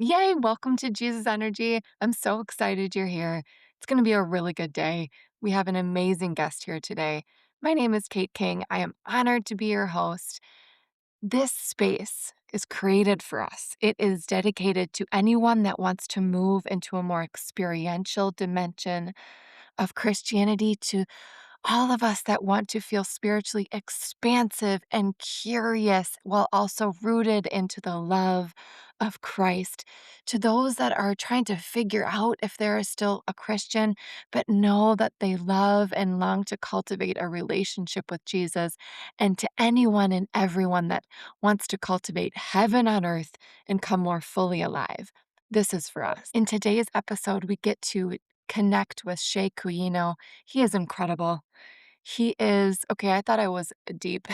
Yay, welcome to Jesus Energy. I'm so excited you're here. It's going to be a really good day. We have an amazing guest here today. My name is Kate King. I am honored to be your host. This space is created for us. It is dedicated to anyone that wants to move into a more experiential dimension of Christianity, to all of us that want to feel spiritually expansive and curious while also rooted into the love of Christ. To those that are trying to figure out if there is still a Christian, but know that they love and long to cultivate a relationship with Jesus. And to anyone and everyone that wants to cultivate heaven on earth and come more fully alive. This is for us. In today's episode, we get to connect with Seye Kuyinu. He is incredible. He is okay, I thought I was a deep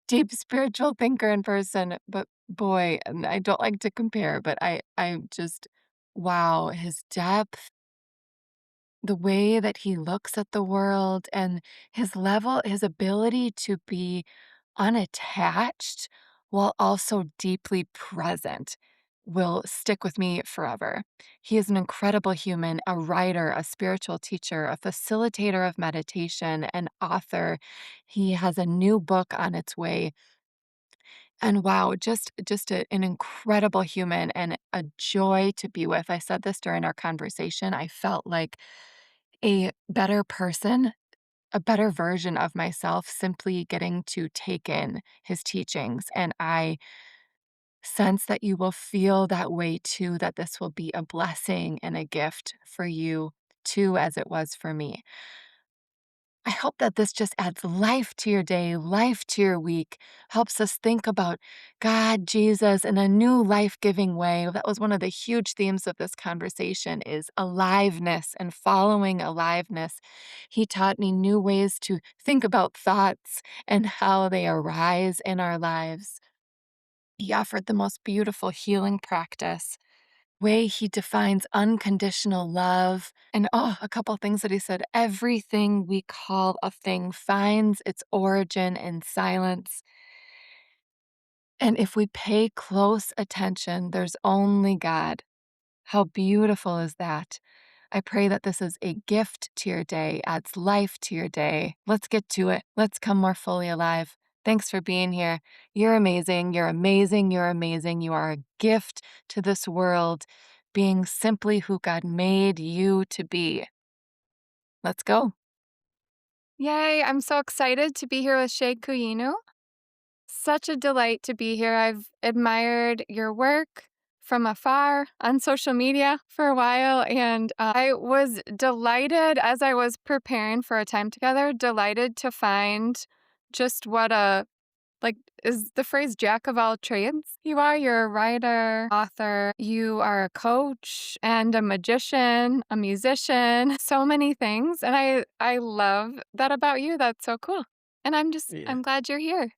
deep spiritual thinker in person, but boy, and I don't like to compare, but I just wow, his depth, the way that he looks at the world, and his ability to be unattached while also deeply present will stick with me forever. He is an incredible human, a writer, a spiritual teacher, a facilitator of meditation, an author. He has a new book on its way. And wow, an incredible human and a joy to be with. I said this during our conversation. I felt like a better person, a better version of myself, simply getting to take in his teachings. And I sense that you will feel that way too, that this will be a blessing and a gift for you too, as it was for me. I hope that this just adds life to your day, life to your week, helps us think about God, Jesus in a new life-giving way. That was one of the huge themes of this conversation is aliveness and following aliveness. He taught me new ways to think about thoughts and how they arise in our lives. He offered the most beautiful healing practice, way he defines unconditional love. And a couple things that he said. Everything we call a thing finds its origin in silence. And if we pay close attention, there's only God. How beautiful is that? I pray that this is a gift to your day, adds life to your day. Let's get to it. Let's come more fully alive. Thanks for being here. You're amazing. You're amazing. You're amazing. You are a gift to this world, being simply who God made you to be. Let's go. Yay, I'm so excited to be here with Seye Kuyinu. Such a delight to be here. I've admired your work from afar on social media for a while, and I was delighted as I was preparing for a time together, delighted to find just what a like is the phrase jack of all trades you are. You're a writer, author, you are a coach and a magician, a musician, so many things. And I love that about you. That's so cool. And Yeah. I'm glad you're here.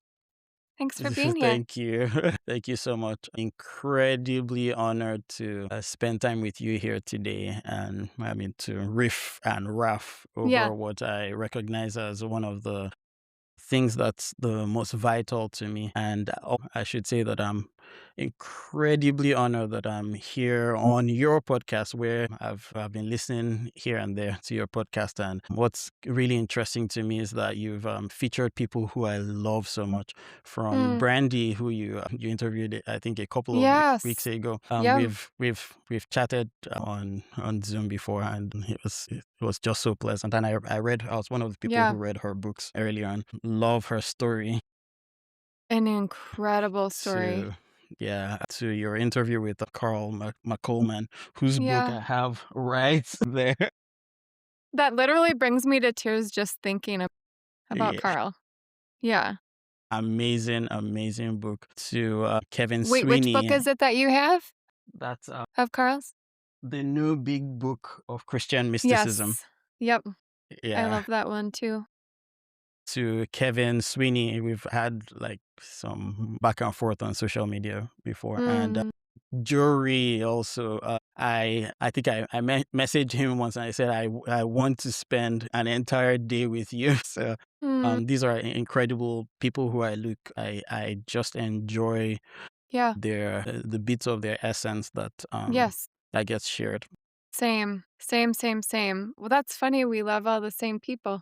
Thanks for being here. Thank you. Thank you so much. Incredibly honored to spend time with you here today and I mean to riff and raff Yeah. over what I recognize as one of the things that's the most vital to me. And I should say that I'm incredibly honored that I'm here on your podcast, where I've been listening here and there to your podcast. And what's really interesting to me is that you've featured people who I love so much, from Mm. Brandy, who you interviewed, I think, a couple of weeks Yes. ago. Yep. We've chatted on Zoom before, and it was just so pleasant. And I was one of the people who Yeah. read her books early on. Love her story. An incredible story. To Yeah, to your interview with Carl McColman, whose book Yeah. I have right there. That literally brings me to tears just thinking about Yeah, Carl. Yeah. amazing book. To Kevin Wait, which book Sweeney, is it that you have that's of Carl's? the new big book of Christian mysticism. Yes. Yep. I Yeah. love that one too. To Kevin Sweeney, we've had like some back and forth on social media before, and Mm. Jory also. I think I messaged him once and I said I want to spend an entire day with you. So Mm. these are incredible people who I just enjoy Yeah. the bits of their essence Yes. that gets shared. Same. Same, same, same. Well, that's funny, we love all the same people.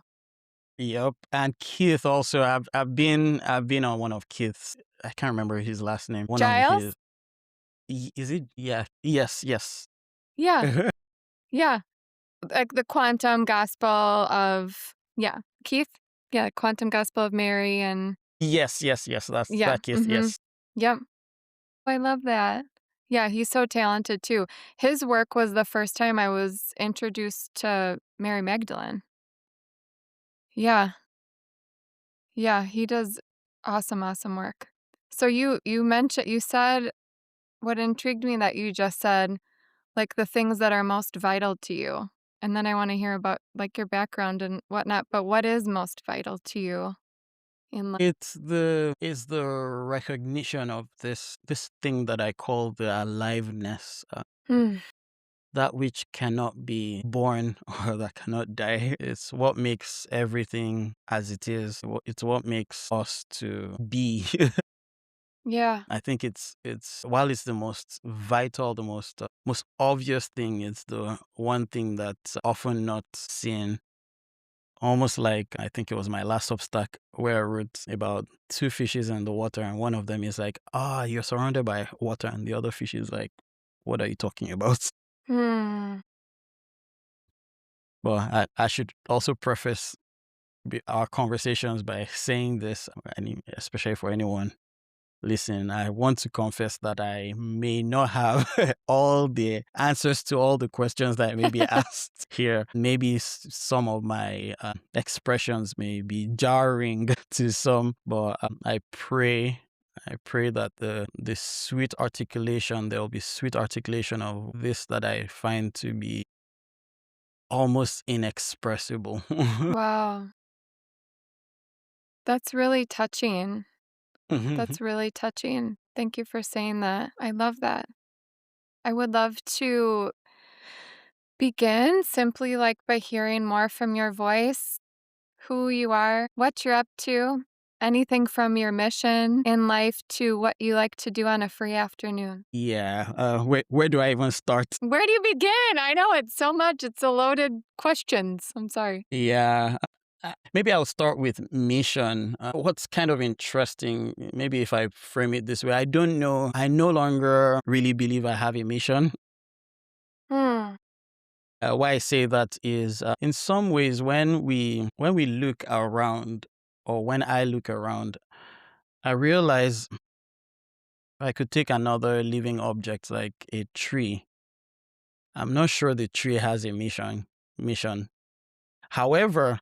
Yep. And Keith also, I've been on one of Keith's. I can't remember his last name. One of his. Giles? Is it? Yeah. Yes. Yes. Yeah. Yeah. Like the quantum gospel of yeah, Keith? Yeah, quantum gospel of Mary and Yes. Yes. Yes. That's yeah, that Keith. mhm. Yes. Yep. I love that. Yeah, he's so talented too. His work was the first time I was introduced to Mary Magdalene. Yeah. Yeah, he does awesome, awesome work. So you said what intrigued me that you just said, like, the things that are most vital to you, and then I wanna hear about, like, your background and whatnot, but what is most vital to you in life? It's the recognition of this thing that I call the aliveness, Mm, that which cannot be born or that cannot die. It's what makes everything as it is. It's what makes us to be. yeah. I think it's while it's the most vital, the most obvious thing, it's the one thing that's often not seen. Almost like I think it was my last Substack where I wrote about two fishes in the water, and one of them is like, "Ah, you're surrounded by water," and the other fish is like, "What are you talking about?" Hmm. But I should also preface our conversations by saying this, especially for anyone listen, I want to confess that I may not have all the answers to all the questions that may be asked here. Maybe some of my expressions may be jarring to some, but I pray that the sweet articulation, there will be sweet articulation of this that I find to be almost inexpressible. Wow. That's really touching. That's really touching. Thank you for saying that. I love that. I would love to begin simply, like, by hearing more from your voice, who you are, what you're up to, anything from your mission in life to what you like to do on a free afternoon. Yeah, where do I even start? Where do you begin? I know it's so much. It's a loaded questions. I'm sorry. Yeah. Maybe I'll start with mission. What's kind of interesting, maybe if I frame it this way, I don't know. I no longer really believe I have a mission. Hmm. Why I say that is, in some ways, when we look around, or when I look around, I realize I could take another living object like a tree. I'm not sure the tree has a mission. However,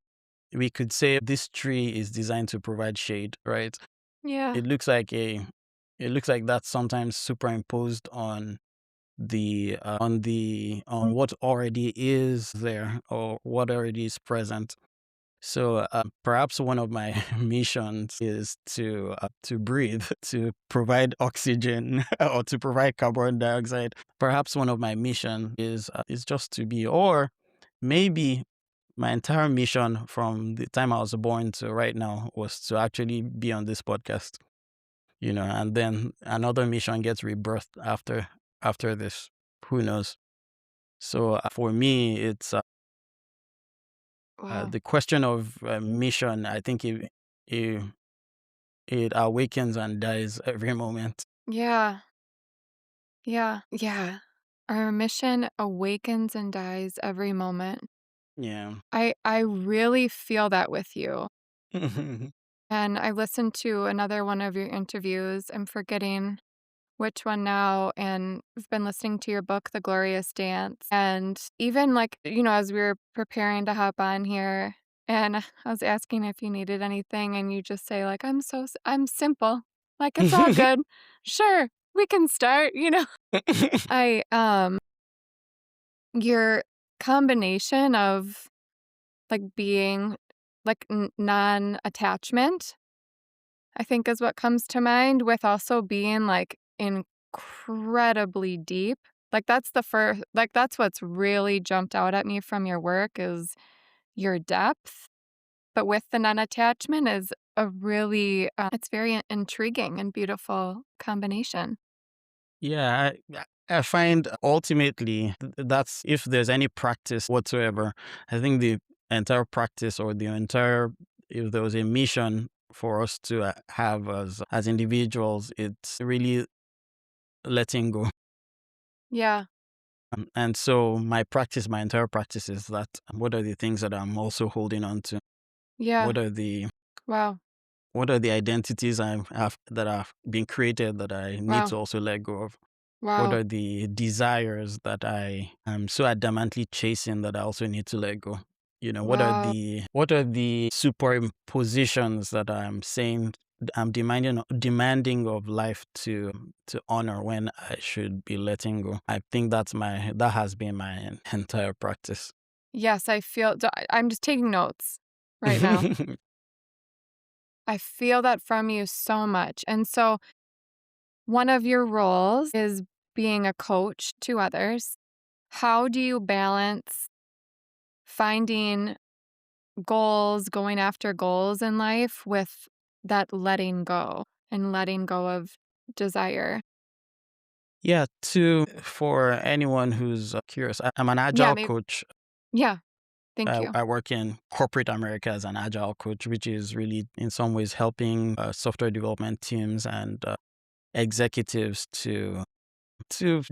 we could say this tree is designed to provide shade, right? Yeah. It looks like that's sometimes superimposed on on what already is there or what already is present. So perhaps one of my missions is to breathe, to provide oxygen or to provide carbon dioxide. Perhaps one of my mission is just to be, or maybe my entire mission from the time I was born to right now was to actually be on this podcast, and then another mission gets rebirthed after this. Who knows? So for me, it's Wow. the question of mission. I think it it awakens and dies every moment. Yeah. Yeah. Yeah. Our mission awakens and dies every moment. Yeah. I really feel that with you. And I listened to another one of your interviews. I'm forgetting which one now, and I've been listening to your book, The Glorious Dance. And even like, as we were preparing to hop on here, and I was asking if you needed anything, and you just say, like, I'm simple. Like, it's all good. Sure, we can start. I, your combination of like being like non attachment I think is what comes to mind with also being, like, incredibly deep. Like, that's the first like, that's what's really jumped out at me from your work is your depth but with the non-attachment is a really, it's very intriguing and beautiful combination. Yeah, I find ultimately that's if there's any practice whatsoever, I think the entire practice or the entire if there was a mission for us to have as individuals, it's really letting go. Yeah, And so my practice, my entire practice is that what are the things that I'm also holding on to? yeah, What are the wow, what are the identities I have that have been created that I need wow, to also let go of? What wow, are the desires that I am so adamantly chasing that I also need to let go? You know, wow. what are the superimpositions that I'm saying I'm demanding of life to honor when I should be letting go? I think that has been my entire practice. Yes, I feel I'm just taking notes right now. I feel that from you so much, and so one of your roles is being a coach to others. How do you balance finding goals, going after goals in life with that letting go and letting go of desire? Yeah, for anyone who's curious, I'm an Yeah, agile maybe. coach. Yeah, thank you. I work in corporate America as an agile coach, which is really in some ways helping software development teams and executives to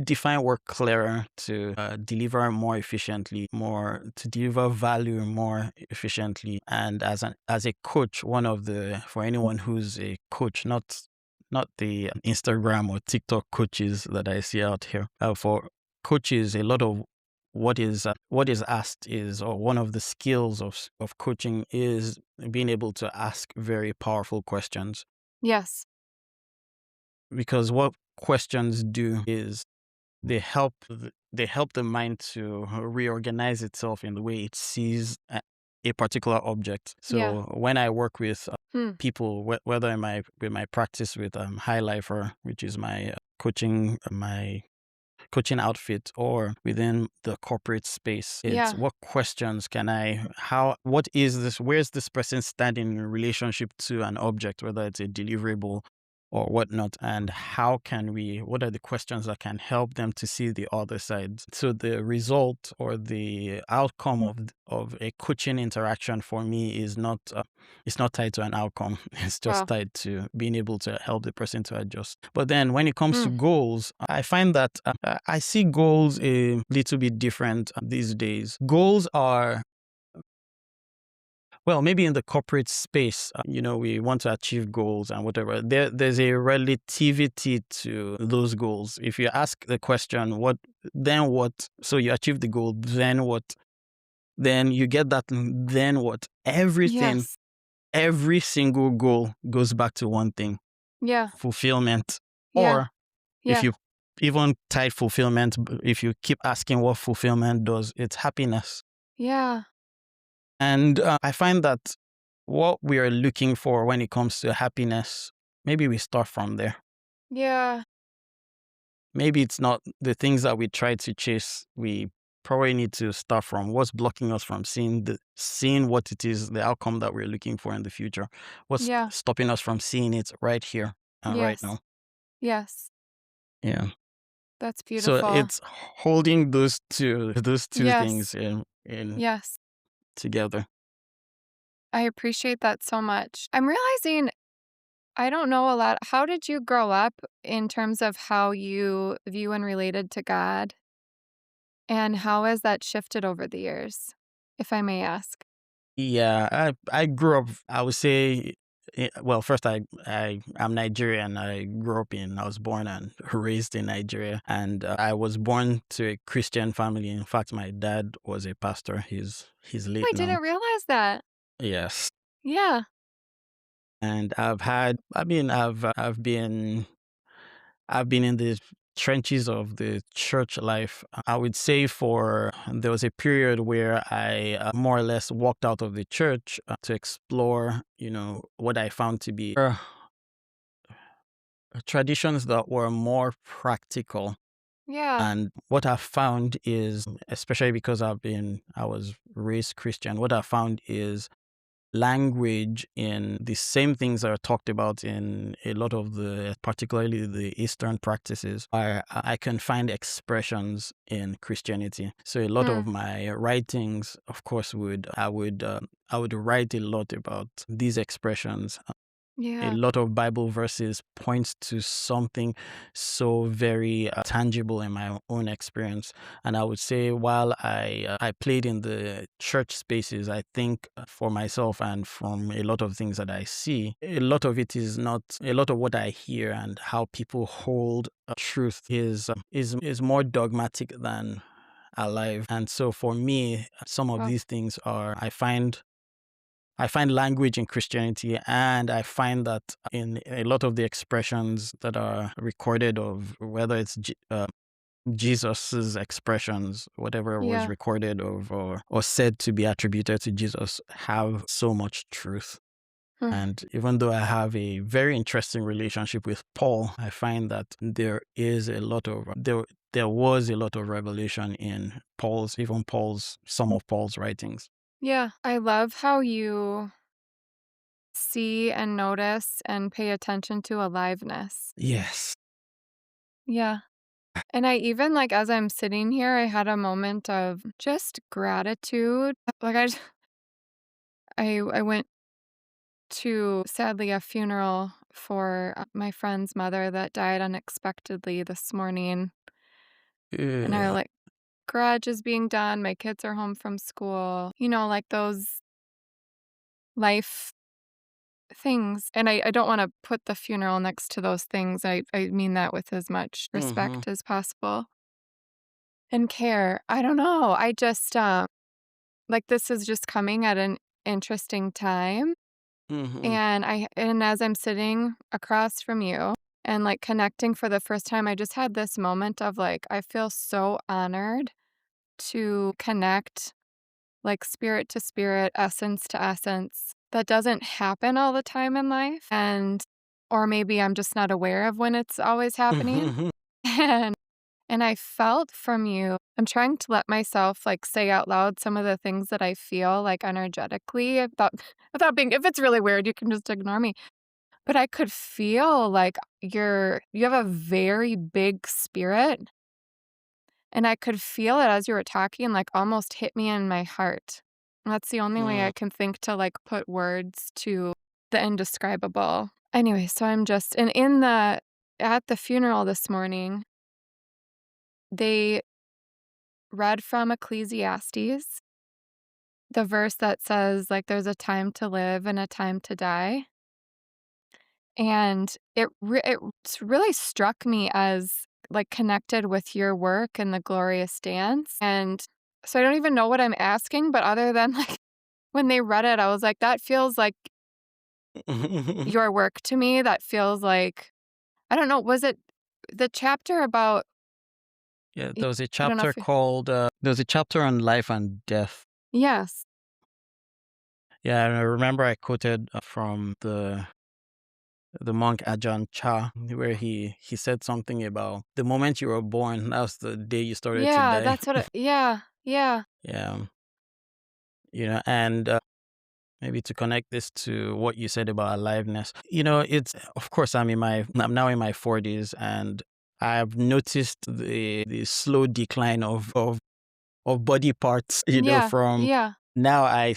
define work clearer, to deliver more efficiently, more to deliver value more efficiently. And as a coach, one of the for anyone who's a coach, not the Instagram or TikTok coaches that I see out here. For coaches, a lot of what is asked is, or one of the skills of coaching is being able to ask very powerful questions, Yes. because what questions do is they help the mind to reorganize itself in the way it sees a particular object. Yeah. So when I work with Hmm. people, whether in my with my practice with High Lifer, which is my coaching outfit, or within the corporate space, it's Yeah. what questions can I how what is this where's this person standing in relationship to an object, whether it's a deliverable or whatnot, and how can we what are the questions that can help them to see the other side. So the result or the outcome of a coaching interaction for me is not it's not tied to an outcome. It's just Wow. tied to being able to help the person to adjust. But then when it comes to Mm. goals, I find that I see goals a little bit different these days. Goals are, well, maybe in the corporate space, we want to achieve goals and whatever. There's a relativity to those goals. If you ask the question, then what? So you achieve the goal, then what? Then you get that, then what? Yes. Every single goal goes back to one thing: Yeah. fulfillment. Yeah. Or if Yeah. you even tie fulfillment, if you keep asking what fulfillment does, it's happiness. Yeah. And I find that what we are looking for when it comes to happiness, maybe we start from there. Yeah. Maybe it's not the things that we try to chase. We probably need to start from what's blocking us from seeing what it is, the outcome that we're looking for in the future. What's Yeah. stopping us from seeing it right here and right Yes. now. Yes. Yeah. That's So beautiful. it's holding those two things Yes. in Yes. together. I appreciate that so much. I'm realizing I don't know a lot. How did you grow up in terms of how you view and related to God? And how has that shifted over the years, if I may ask? Yeah, I grew up. I would say, well, first I'm Nigerian. I was born and raised in Nigeria, and I was born to a Christian family. In fact, my dad was a pastor. He's Oh, late I now. didn't realize that. Yes, Yeah. and I've been in the trenches of the church life. I would say there was a period where I more or less walked out of the church to explore, what I found to be traditions that were more practical. Yeah. And what I found is, especially because I was raised Christian, what I found is language in the same things that are talked about in a lot of the, particularly the Eastern practices, I can find expressions in Christianity. So a lot of Mm, my writings, of course, I would write a lot about these expressions. A yeah. lot of Bible verses points to something so very tangible in my own experience. And I would say, while I played in the church spaces, I think for myself and from a lot of things that I see, a lot of it is not a lot of what I hear and how people hold truth is more dogmatic than alive. And so for me, some of Oh, these things are I find language in Christianity, and I find that in a lot of the expressions that are recorded of whether it's Jesus's expressions, whatever was yeah. recorded of or said to be attributed to Jesus, have so much truth. Mm, And even though I have a very interesting relationship with Paul, I find that there was a lot of revelation in some of Paul's writings. yeah. I love how you see and notice and pay attention to aliveness. Yes. Yeah. And I even like as I'm sitting here, I had a moment of just gratitude. Like I went to sadly a funeral for my friend's mother that died unexpectedly this morning. And Ugh. our like garage is being done, my kids are home from school, like those life things. And I don't want to put the funeral next to those things. I mean that with as much Mhm. respect as possible and care. I don't know. I just like this is just coming at an interesting time. Mhm. And as I'm sitting across from you and like connecting for the first time, I just had this moment of like I feel so honored to connect like spirit to spirit, essence to essence. That doesn't happen all the time in life. Or maybe I'm just not aware of when it's always happening. And and I felt from you, I'm trying to let myself like say out loud some of the things that I feel like energetically without without being if it's really weird, you can just ignore me. But I could feel like you have a very big spirit. And I could feel it as you were talking, like, almost hit me in my heart. And that's the only way Mm. I can think to, like, put words to the indescribable. Anyway, so I'm just and in the at the funeral this morning, they read from Ecclesiastes, the verse that says, like, there's a time to live and a time to die. And it really struck me as, like, connected with your work and the glorious dance, and so I don't even know what I'm asking, but other than, like, when they read it, I was like, "That feels like your work to me, that feels like" I don't know, was it the chapter about Yeah, y I don't know if you there was a chapter on life and death. Yes. Yeah, and I remember I quoted from the monk Ajahn Chah, where he said something about the moment you were born, that's the day you started to Yeah, die. that's what it yeah, yeah, Yeah, and maybe to connect this to what you said about aliveness, it's of course I'm now in my 40s, and I've noticed the slow decline of body parts, yeah, from yeah, now I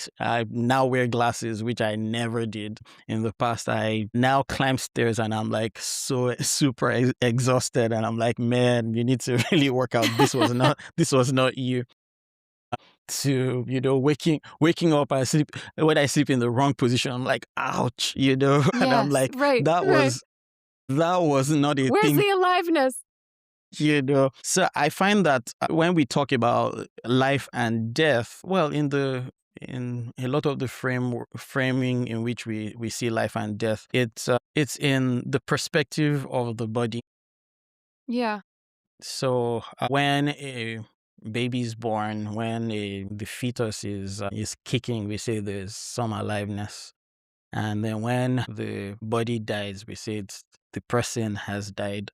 now wear glasses, which I never did in the past. I now climb stairs and I'm like so super exhausted, and I'm like, man, you need to really work out. This was not you. To waking up, I sleep when I sleep in the wrong position, I'm like, ouch, and I'm yes, like, right, right. that was not a Where's thing. the aliveness? So I find that when we talk about life and death, well, in a lot of the framing in which we see life and death, it's in the perspective of the body. Yeah, So when a baby is born, when the fetus is kicking, we say there's some aliveness. And then when the body dies, we say the person has died.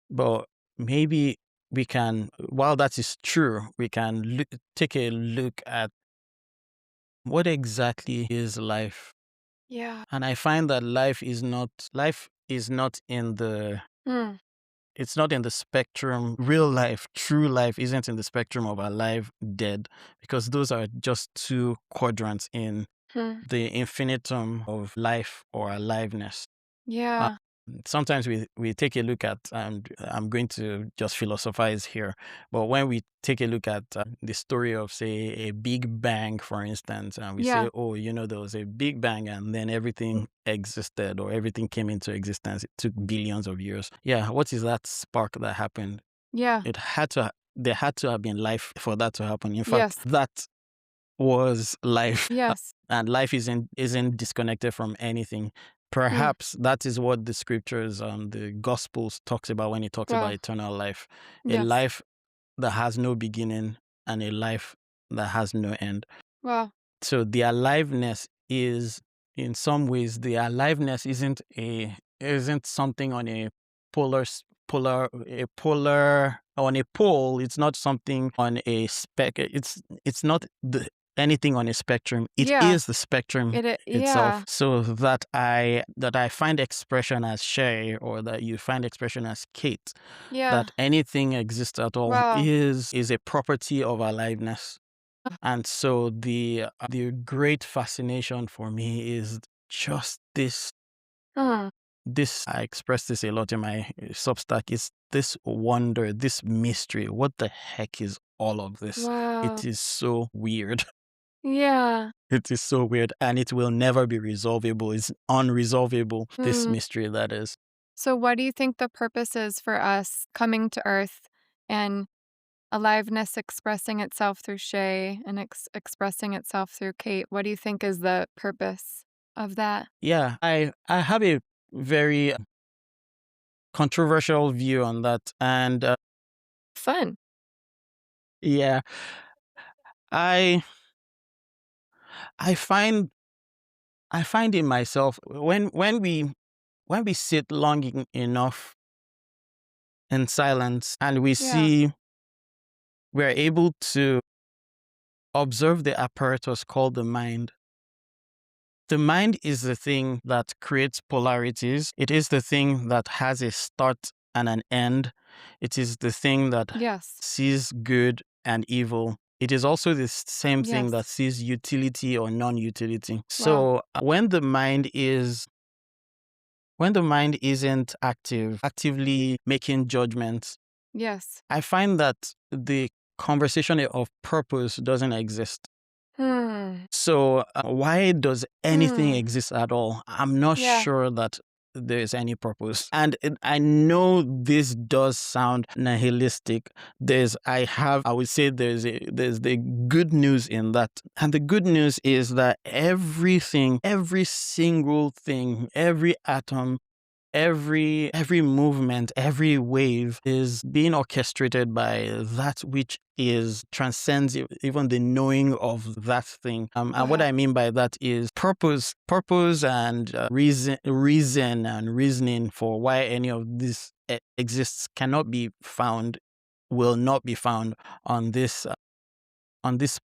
But maybe while that is true, we can take a look at what exactly is life? Yeah. And I find that life is not in the Mm, it's not in the spectrum. Real life, true life isn't in the spectrum of alive, dead, because those are just two quadrants in hmm. the infinitum of life or aliveness. Uh, Yeah. Sometimes we take a look at, and I'm going to just philosophize here, but when we take a look at the story of, say, a big bang, for instance, and we Yeah. say, oh, there was a big bang and then everything existed or everything came into existence. It took billions of years. Yeah, what is that spark that happened? Yeah. There had to have been life for that to happen. In fact, Yes. that was life. Yes. And life isn't disconnected from anything. Mm. Perhaps that is what the scriptures, the gospels talks about when it talks about Wow. eternal life. A Yes. life that has no beginning and a life that has no end. Wow. So the aliveness is, in some ways, the aliveness isn't something on a polar on a pole. It's not something on a spec. It's not anything on a spectrum. It Yeah. is the spectrum Yeah. itself. So that I find expression as Shay, or that you find expression as Kate, Yeah. that anything exists at all Wow. is a property of aliveness. And so the great fascination for me is just Mm. this I express this a lot in my Substack, is this wonder, this mystery. What the heck is all of this? It Wow. is so weird. Yeah. It is so weird, and it will never be resolvable. It's unresolvable, this Mm. mystery that is. So, what do you think the purpose is for us coming to Earth and aliveness expressing itself through Shay and expressing itself through Kate? What do you think is the purpose of that? Yeah, I have a very controversial view on that, and Fun. yeah, I I find I find in myself, when we sit long enough in silence and Yeah. we're able to observe the apparatus called the mind. The mind is the thing that creates polarities. It is the thing that has a start and an end. It is the thing that Yes. sees good and evil. It is also the same thing that Yes. sees utility or non-utility. Wow. So when the mind isn't actively making judgments, Yes. I find that the conversation of purpose doesn't exist. Hmm. So, why does anything Hmm. exist at all? I'm not Yeah. sure that there's any purpose. And I know this does sound nihilistic. I would say there's the good news in that. And the good news is that everything, every single thing, every atom, every movement, every wave is being orchestrated by that which is transcends even the knowing of that thing. And what I Wow. mean by that is purpose and reason and reasoning for why any of this exists cannot be found, will not be found on this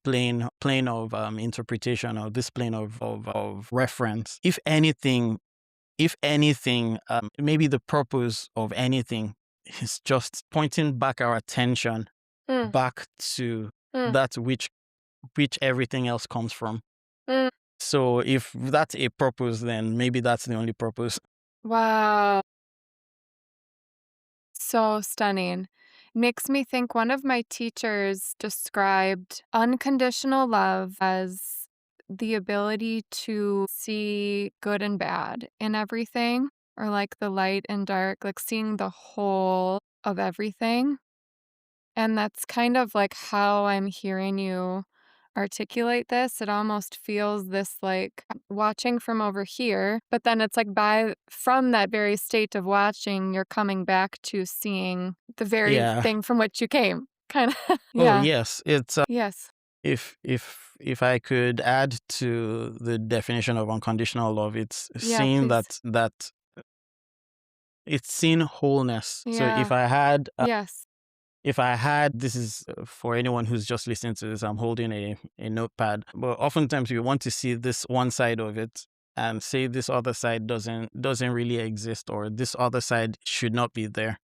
plane of interpretation, or this plane of reference. If anything, maybe the purpose of anything is just pointing back our attention Mm. back to Mm. that which everything else comes from. Mm. So if that's a purpose, then maybe that's the only purpose. Wow. So stunning. Makes me think one of my teachers described unconditional love as the ability to see good and bad in everything, or like the light and dark, like seeing the whole of everything. And that's kind of like how I'm hearing you articulate this. It almost feels this like watching from over here, but then it's like from that very state of watching, you're coming back to seeing the very Yeah. thing from which you came. Kind of. Oh Yeah. yes. It's Yes. if I could add to the definition of unconditional love, it's Yeah, seeing please. that it's seeing wholeness. So if Yeah. I had Yes. if I had, this is for anyone who's just listening to this, I'm holding a notepad, but oftentimes we want to see this one side of it and say this other side doesn't really exist, or this other side should not be there.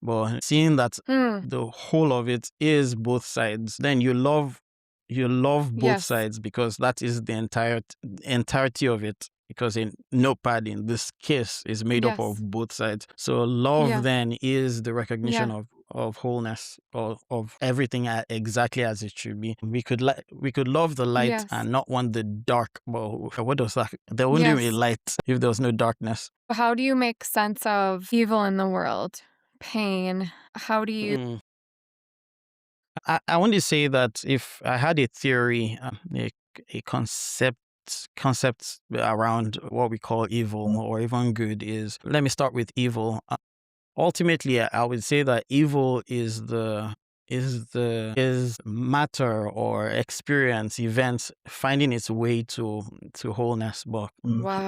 But seeing that Mm, the whole of it is both sides, then you love both yes. sides because that is the entirety of it. Because in notepad in this case is made up of Yes. both sides. So love Yeah. then is the recognition Yeah. of wholeness, of everything exactly as it should be. We could love the light Yes. and not want the dark. Well, what does that? There wouldn't be Yes. light if there was no darkness. How do you make sense of evil in the world? Pain? How do you Mm. I want to say that if I had a theory, a concept around what we call evil or even good is, let me start with evil. Ultimately, I would say that evil is matter or experience events finding its way to wholeness, but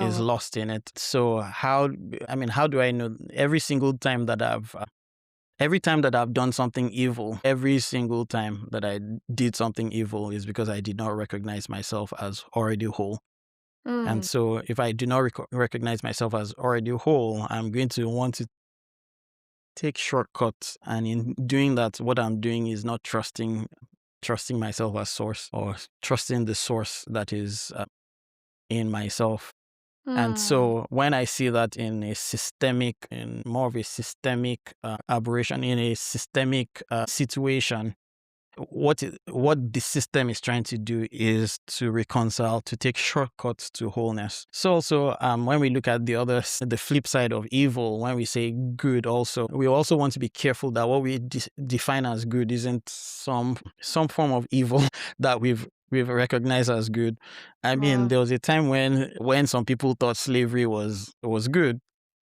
is Wow. lost in it. So how do I know? Every time that I've done something evil, every single time that I did something evil is because I did not recognize myself as already whole. And Mm, so if I do not recognize myself as already whole, I'm going to want to take shortcuts. And in doing that, what I'm doing is not trusting myself as source, or trusting the source that is in myself. And mm. so when I see that in more of a systemic aberration, in a systemic situation, what the system is trying to do is to reconcile, to take shortcuts to wholeness. So also, when we look at the flip side of evil, when we say good, also we also want to be careful that what we define as good isn't some form of evil that we've recognized as good. I mean, Wow. there was a time when some people thought slavery was good.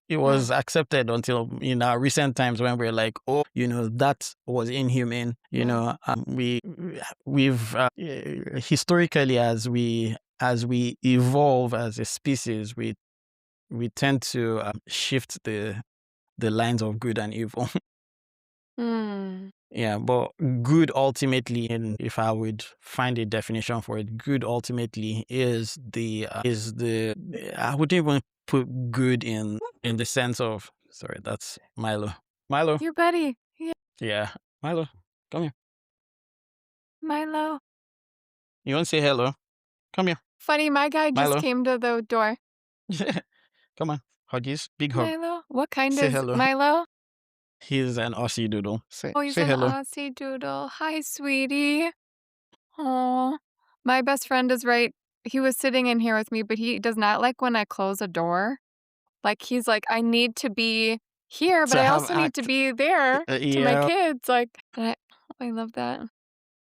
It Mm, was accepted until in our recent times when we're like, oh, that was inhumane. wow. We've historically, as we evolve as a species, we tend to shift the lines of good and evil. Mm, Yeah, but good ultimately, and if I would find a definition for it, good ultimately is the I wouldn't even put good in the sense of, sorry, that's Milo. Milo, your buddy. Yeah. yeah, Milo, come here. Milo. You want to say hello? Come here, Funny, my guy just Milo. came to the door. Come on, huggies, big hug. Milo? What kind Say is hello. Milo? He's an Aussie doodle. Say Oh, he's say an hello. Aussie doodle. Hi, sweetie. Oh, my best friend is right. He was sitting in here with me, but he does not like when I close a door. Like, he's like, I need to be here, but To I have also need to act. be there to my Yeah. kids. Like, and I love that.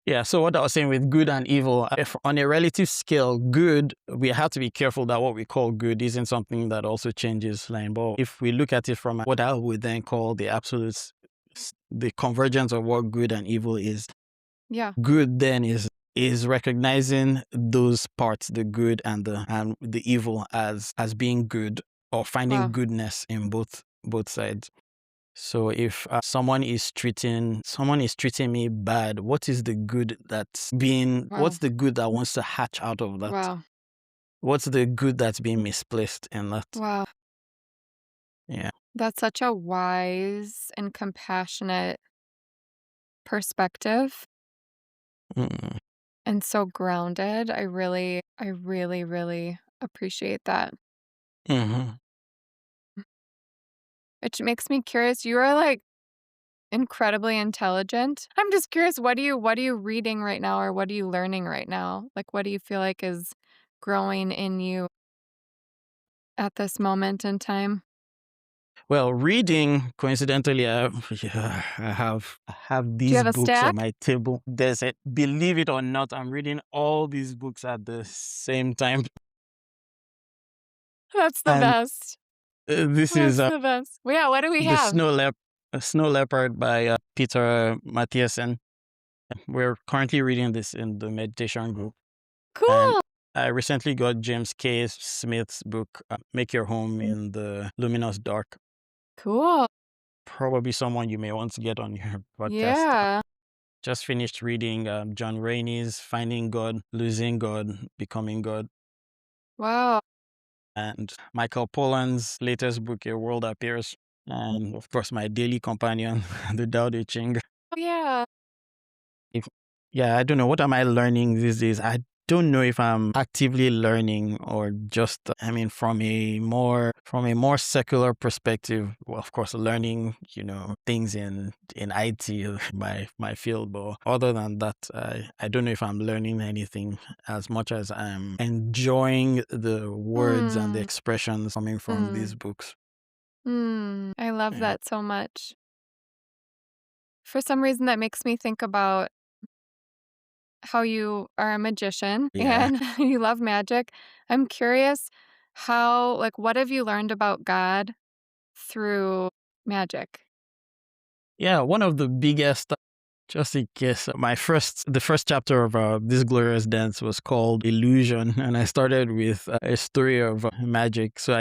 Yeah, so what I was saying with good and evil, if on a relative scale, good, we have to be careful that what we call good isn't something that also changes line. But if we look at it from what I would then call the absolutes, the convergence of what good and evil is, Yeah. good then is recognizing those parts, the good and the evil as being good, or finding Wow. goodness in both sides. So if someone is treating me bad, what's Wow. the good that wants to hatch out of that? Wow. What's the good that's being misplaced in that? Wow. Yeah. That's such a wise and compassionate perspective Mm. and so grounded. I really appreciate that. Mhm. It makes me curious. You are like incredibly intelligent. I'm just curious, what are you reading right now or what are you learning right now? Like what do you feel like is growing in you at this moment in time? Well, reading, coincidentally, yeah, I have Do you these have a books on stack? my table. Believe it or not, I'm reading all these books at the same time. That's the And best. this is That's the best. Well, yeah, what do we the have? Snow Leopard by Peter Mathiasen. We're currently reading this in the meditation group. And Cool. I recently got James K. Smith's book, Make Your Home in the Luminous Dark. Cool. probably someone you may want to get on your podcast. Yeah. Just finished reading John Rainey's Finding God, Losing God, Becoming God, Wow. and Michael Pollan's latest book, A World Appears, and of course, my daily companion, the Tao Te Ching. Oh, yeah. If Yeah, I don't know. What am I learning these days? I don't know if I'm actively learning or just, I mean, from a more secular perspective. Well, of course, learning, things in IT, my field. But other than that, I don't know if I'm learning anything as much as I'm enjoying the words and the Mm, expressions coming from mm, these books. I love Yeah. that so much. For some reason, that makes me think about how you are a magician Yeah. and you love magic. I'm curious what have you learned about God through magic? Yeah, one of the biggest, just in case, the first chapter of This Glorious Dance was called Illusion, and I started with a story of magic. So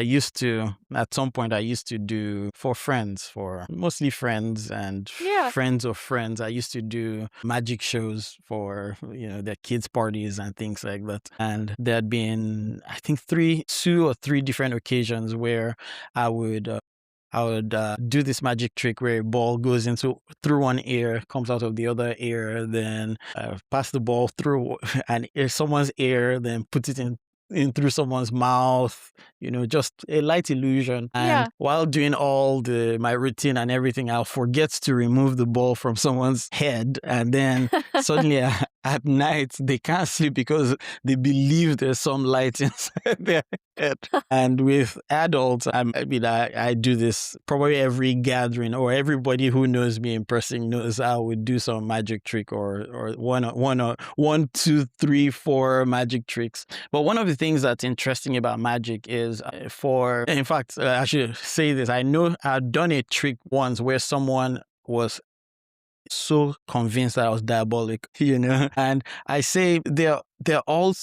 at some point, I used to do for friends, for mostly friends and Yeah. friends of friends. I used to do magic shows for, their kids' parties and things like that. And there had been, I think, two or three different occasions where I would do this magic trick where a ball goes into through one ear, comes out of the other ear, then pass the ball through someone's ear, then put it in through someone's mouth. Just a light illusion. And Yeah. while doing all my routine and everything, I'll forget to remove the ball from someone's head, and then suddenly at night they can't sleep because they believe there's some light inside their head. And with adults, I do this probably every gathering, or everybody who knows me in person knows I would do some magic trick, or one, two, three, four magic tricks. But one of the things that's interesting about magic is, in fact, I should say this. I know I've done a trick once where someone was so convinced that I was diabolic, and I say they're all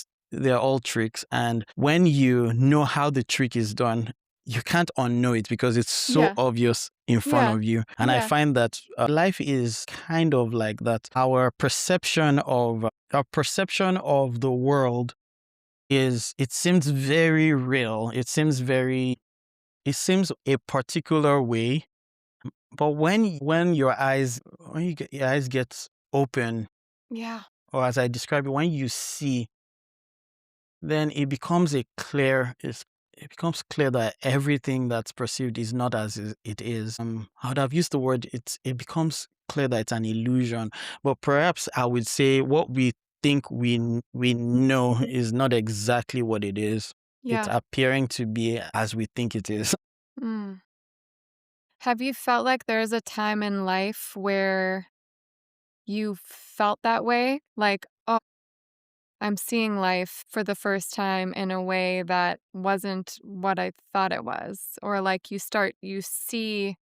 tricks. And when you know how the trick is done, you can't unknow it because it's so Yeah. obvious in front Yeah. of you. And I Yeah. find that life is kind of like that. Our perception of the world it seems very real. It seems a particular way, but your eyes get open, Yeah. or as I described it, when you see, then it becomes clear that everything that's perceived is not as it is. I would have used the word it becomes clear that it's an illusion, but perhaps I would say what we think we know is not exactly what it is. It's Yeah. appearing to be as we think it is. Mm. Have you felt like there's a time in life where you felt that way? Like, "Oh, I'm seeing life for the first time in a way that wasn't what I thought it was." Or like you see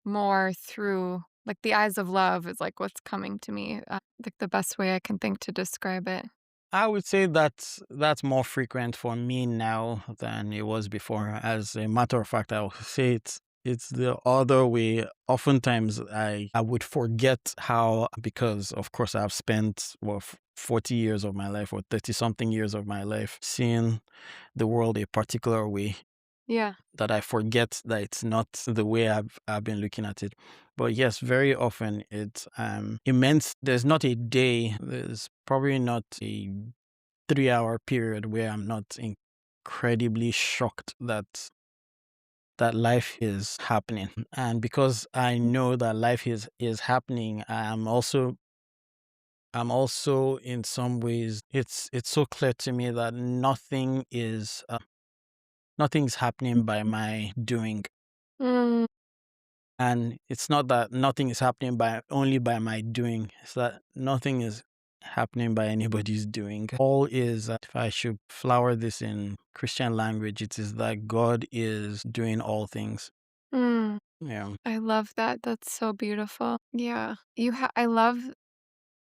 more through like the eyes of love is like what's coming to me. Like the best way I can think to describe it. I would say that's more frequent for me now than it was before. As a matter of fact, I would say it's the other way. Oftentimes, I would forget how, because of course I've spent 40 years of my life, or 30 something years of my life seeing the world a particular way, Yeah. that I forget that it's not the way I've been looking at it. But yes, very often it's immense. There's not a day. There's probably not a 3 hour period where I'm not incredibly shocked that life is happening. And because I know that life is happening, I'm also in some ways it's so clear to me that nothing's happening by my doing. Mm, And it's not that nothing is happening by only by my doing. It's that nothing is happening by anybody's doing. All is, if I should flower this in Christian language, it is that God is doing all things. mm. Yeah. I love that. That's so beautiful. Yeah. I love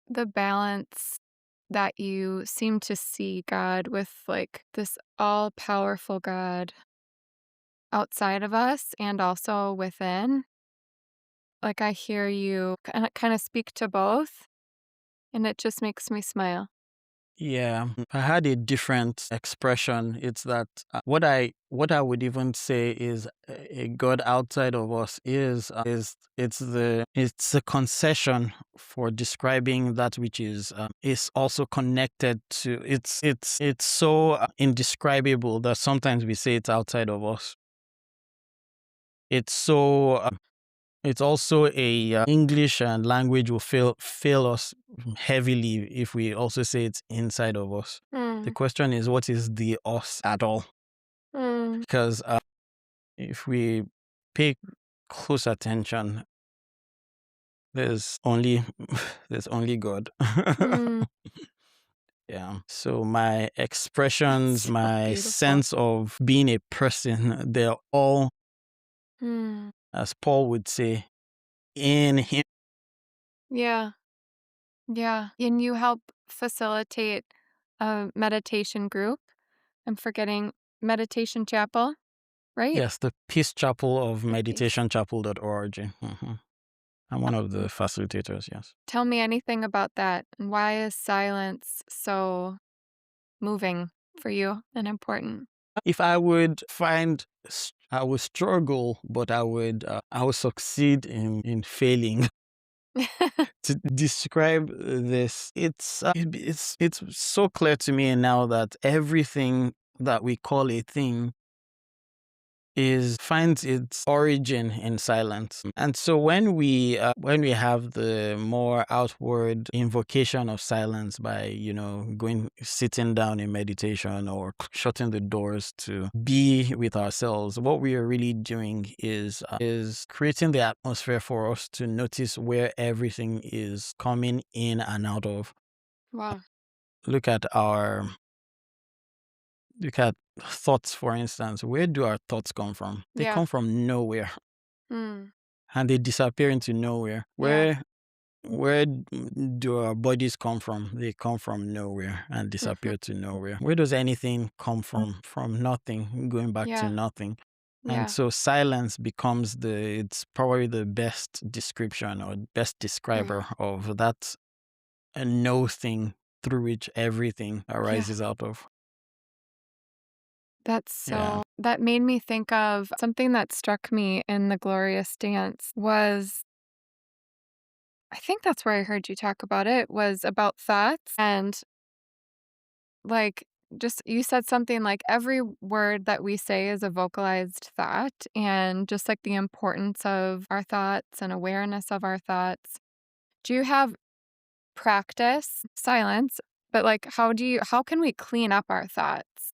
the balance that you seem to see God with like this all powerful God outside of us and also within. Like, I hear you kinda speak to both, and it just makes me smile. Yeah, I had a different expression. It's that what I would even say is a God outside of us is it's a concession for describing that which is also connected to it's so indescribable that sometimes we say it's outside of us. It's so it's also a English and language will fail us heavily if we also say it's inside of us. The Mm, question is, what is the us at all? mm, Because if we pay close attention, there's only there's only God. mm. Yeah. So my expressions, That's so my beautiful. sense of being a person, they're all, Mm. as Paul would say, in Him. Yeah, yeah. And you help facilitate a meditation group. I'm forgetting meditation chapel, right? Yes, the Peace Chapel of The peace. meditationchapel.org. I'm one of the Mm. facilitators, yes. Tell me anything about that. And why is silence so moving for you and important? If I would I would struggle, but I would succeed in failing to describe this. It's so clear to me now that everything that we call a thing is finds its origin in silence. And so when we have the more outward invocation of silence by going sitting down in meditation or shutting the doors to be with ourselves, what we are really doing is creating the atmosphere for us to notice where everything is coming in and out of. Wow. look at our Look at thoughts, for instance. Where do our thoughts come from? They Yeah. come from nowhere Mm. and they disappear into nowhere. Yeah. Where do our bodies come from? They come from nowhere and Mhm. disappear to nowhere. Where does anything come from? From nothing, going back to Yeah. nothing. And Yeah. so silence becomes it's probably the best description or best Mm. describer of that no thing through which everything Yeah. arises out of. Yeah. That made me think of something that struck me in the Glorious Dance was I think that's where I heard you talk about it, was about thoughts and, like, just you said something like every word that we say is a vocalized thought, and just, like, the importance of our thoughts and awareness of our thoughts. Do you have practice silence, but, like, how can we clean up our thoughts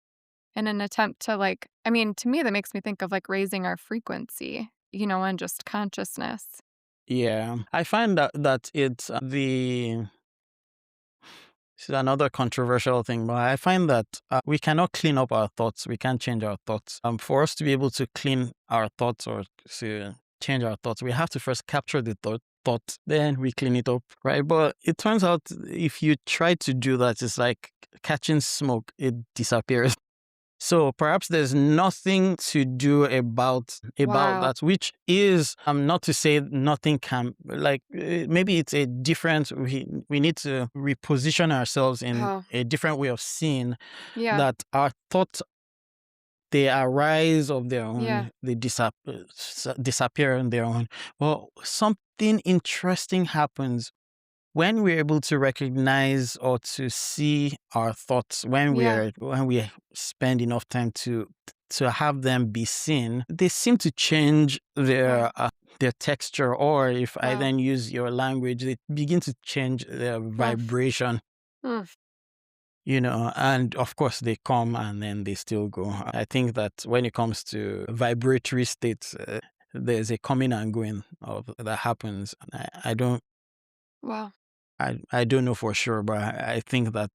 in an attempt to, like I mean, to me, that makes me think of, like, raising our frequency, and just consciousness. Yeah, I find that it's the this is another controversial thing, but I find that we cannot clean up our thoughts. We can't change our thoughts. For us to be able to clean our thoughts or to change our thoughts, we have to first capture the thought, then we clean it up, right? But it turns out if you try to do that, it's like catching smoke; it disappears. So perhaps there's nothing to do about Wow. that, which is not to say nothing can maybe it's a different we need to reposition ourselves in Oh, a different way of seeing yeah, that our thoughts they arise of their yeah, own, they disappear on their own. Well, something interesting happens when we're able to recognize or to see our thoughts, yeah. when we spend enough time to have them be seen, they seem to change Wow, their texture, or if I wow. then use your language, they begin to change their Mm, vibration. mm. And of course they come and then they still go. I think that when it comes to vibratory states, there's a coming and going of that happens. I don't Wow, I don't know for sure, but I think that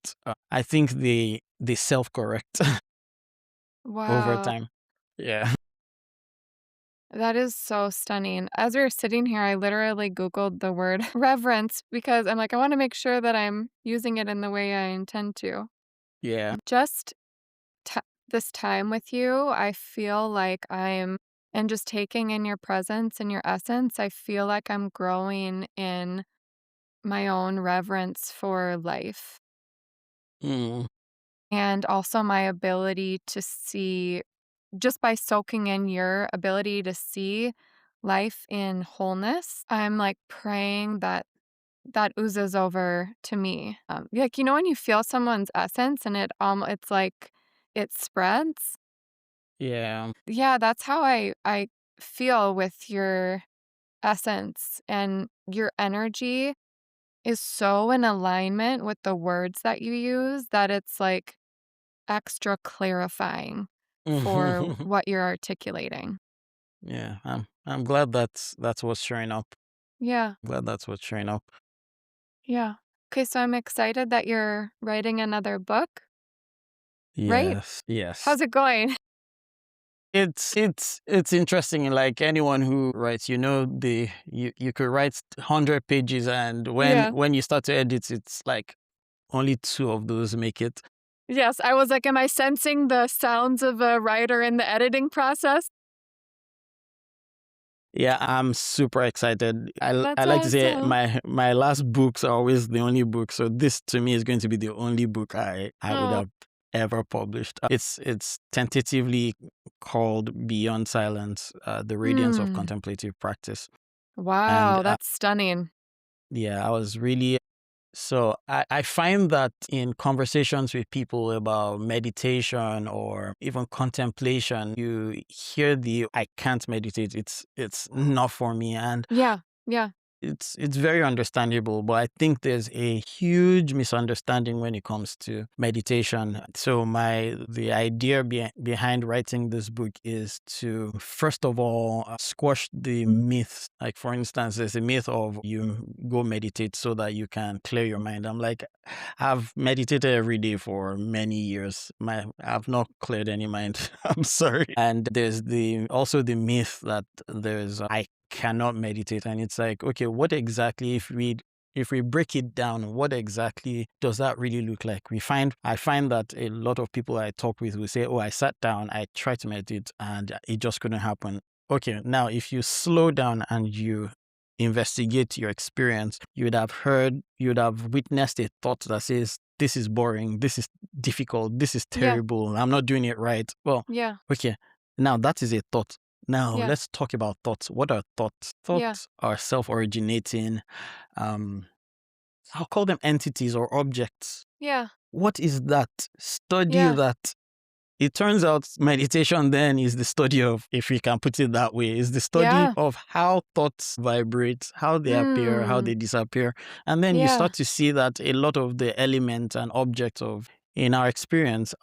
I think they self correct over wow. time. Yeah. That is so stunning. As we were sitting here, I literally Googled the word reverence because I'm like, I want to make sure that I'm using it in the way I intend to. Yeah. Just this time with you, I feel like I'm and just taking in your presence and your essence, I feel like I'm growing in my own reverence for life Mm. and also my ability to see, just by soaking in your ability to see life in wholeness. I'm like praying that that oozes over to me. Like, when you feel someone's essence and it's like it spreads. Yeah. Yeah, that's how I feel with your essence, and your energy is so in alignment with the words that you use that it's like extra clarifying for what you're articulating. Yeah, I'm glad that's what's showing up. Yeah, Glad that's what's showing up. yeah. Okay, so I'm excited that you're writing another book, right? Yes, yes. How's it going? It's interesting. Like anyone who writes, you could write 100 pages, and when Yeah. when you start to edit, it's like only two of those make it. Yes, I was like, am I sensing the sounds of a writer in the editing process? Yeah, I'm super excited. I That's like to say awesome. my last books are always the only book. So this to me is going to be the only book I would Oh, have ever published. It's tentatively called Beyond Silence, the Radiance of mm. Contemplative Practice. And Wow, that's stunning. yeah, I was really so I find that in conversations with people about meditation or even contemplation, you hear the I can't meditate. It's not for me. And Yeah, yeah, it's very understandable, but I think there's a huge misunderstanding when it comes to meditation. So the idea behind writing this book is to first of all squash the myths. Like for instance, there's a myth of you go meditate so that you can clear your mind. I'm like, I've meditated every day for many years. I've not cleared any mind. I'm sorry. And there's the myth that there's I cannot meditate, and it's like, okay, what exactly, if we break it down, what exactly does that really look like? I find that a lot of people I talk with will say, oh, I sat down, I tried to meditate and it just couldn't happen. Okay, now if you slow down and you investigate your experience, you would have witnessed a thought that says, this is boring, this is difficult, this is yeah, terrible, I'm not doing it right. Well, yeah, okay, now that is a thought. Now yeah, let's talk about thoughts. What are thoughts? yeah, Thoughts are self-originating. Um, I'll call them entities or objects. yeah, What is that? Study yeah, that. It turns out meditation then is the study of, if we can put it that way, is the study yeah. of how thoughts vibrate, how they appear, how they Mm, disappear. And then you yeah, start to see that a lot of the elements and objects of in our experience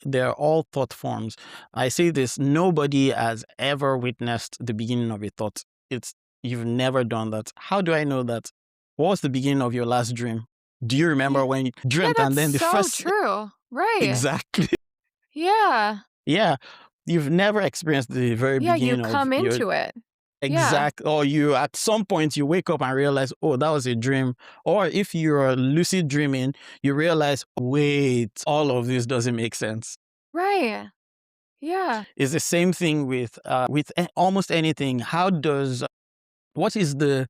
they're all thought forms. I say this, nobody has ever witnessed the beginning of a thought. It's You've never done that. How do I know that? What was the beginning of your last dream? Do you yeah, remember when you yeah, dreamt and that's then the so first true. Right. exactly. Yeah, Yeah, you've never experienced the very yeah, you beginning of come your into it. Yeah, exact, or you at some point you wake up and realize, oh, that was a dream. Or if you're lucid dreaming, you realize, wait, all of this doesn't make sense. right. Yeah, It's the same thing with almost anything. What is the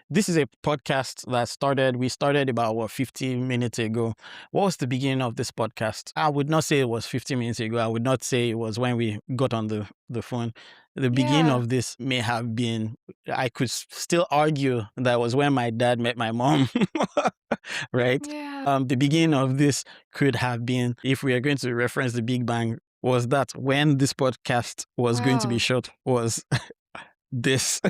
this is a podcast that we started about 15 minutes ago. What was the beginning of this podcast? I would not say it was 15 minutes ago. I would not say it was when we got on the phone. The beginning yeah, of this may have been, I could still argue that was when my dad met my mom. Right? yeah. The beginning of this could have been, if we are going to reference the Big Bang, was that when this podcast was going to be Wow. shot was this.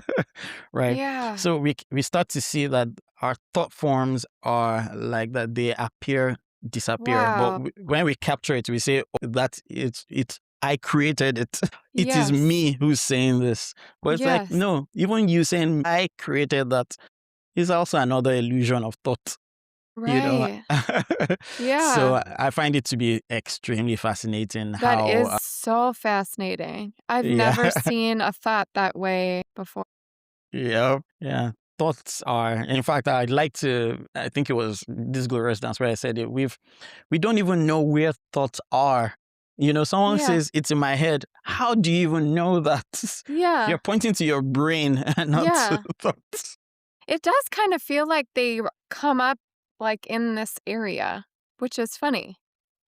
Right? Yeah. So we start to see that our thought forms are like that, they appear, disappear, but Wow. when we capture it, we say, oh, that it's I created it. It is Yes. me who's saying this. But it's like, Yes. no, even you saying I created that is also another illusion of thought, you know. Right. So Yeah. I find it to be extremely fascinating That how is so fascinating. I've never yeah. seen a thought that way before. Yeah, yeah. Thoughts are, in fact, I think it was this glorious dance where I said it. We don't even know where thoughts are. Someone Yeah. says it's in my head. How do you even know that? Yeah. You're pointing to your brain and not to Yeah. thoughts. It does kind of feel like they come up, like, in this area, which is funny.